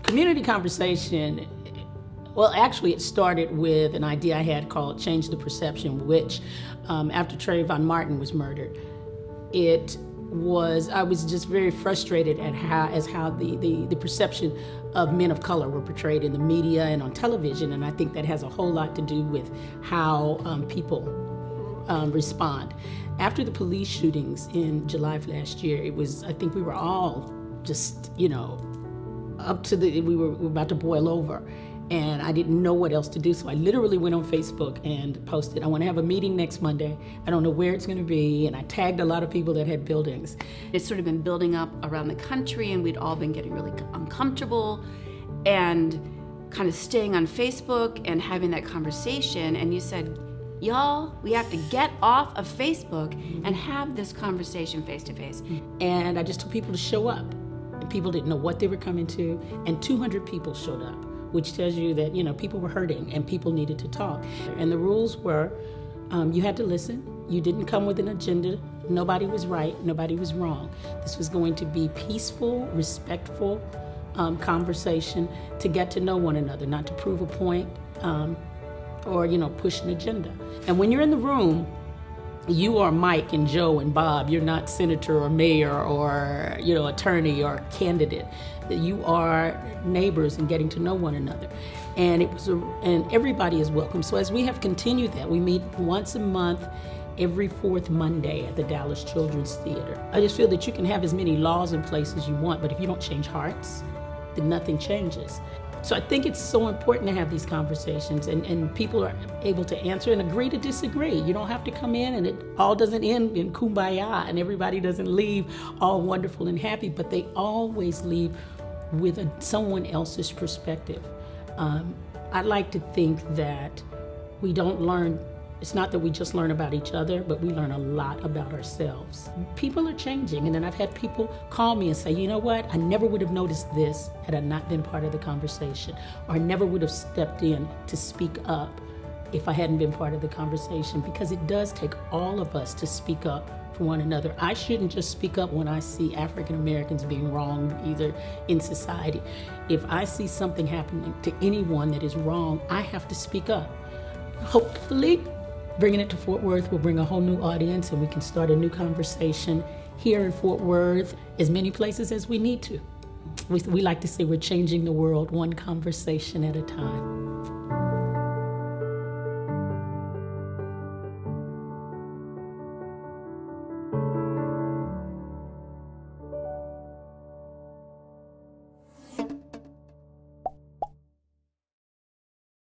Community conversation, well, actually it started with an idea I had called Change the Perception, which after Trayvon Martin was murdered, I was just very frustrated at how the perception of men of color were portrayed in the media and on television, and I think that has a whole lot to do with how people respond. After the police shootings in July of last year, I think we were all just, we were about to boil over. And I didn't know what else to do, so I literally went on Facebook and posted, I want to have a meeting next Monday. I don't know where it's going to be, and I tagged a lot of people that had buildings. It's sort of been building up around the country, and we'd all been getting really uncomfortable and kind of staying on Facebook and having that conversation. And you said, y'all, we have to get off of Facebook and have this conversation face to face. And I just told people to show up. And people didn't know what they were coming to, and 200 people showed up, which tells you that, people were hurting and people needed to talk. And the rules were, you had to listen. You didn't come with an agenda. Nobody was right, nobody was wrong. This was going to be peaceful, respectful conversation to get to know one another, not to prove a point or push an agenda. And when you're in the room, you are Mike and Joe and Bob. You're not senator or mayor or attorney or candidate. You are neighbors and getting to know one another. And and everybody is welcome. So as we have continued that, we meet once a month, every fourth Monday at the Dallas Children's Theater. I just feel that you can have as many laws in place as you want, but if you don't change hearts, then nothing changes. So I think it's so important to have these conversations and people are able to answer and agree to disagree. You don't have to come in and it all doesn't end in kumbaya and everybody doesn't leave all wonderful and happy, but they always leave with someone else's perspective. I like to think that we don't learn, it's not that we just learn about each other, but we learn a lot about ourselves. People are changing, and then I've had people call me and say, you know what, I never would have noticed this had I not been part of the conversation, or I never would have stepped in to speak up if I hadn't been part of the conversation, because it does take all of us to speak up for one another. I shouldn't just speak up when I see African Americans being wronged either in society. If I see something happening to anyone that is wrong, I have to speak up. Hopefully, bringing it to Fort Worth will bring a whole new audience and we can start a new conversation here in Fort Worth, as many places as we need to. We like to say we're changing the world one conversation at a time.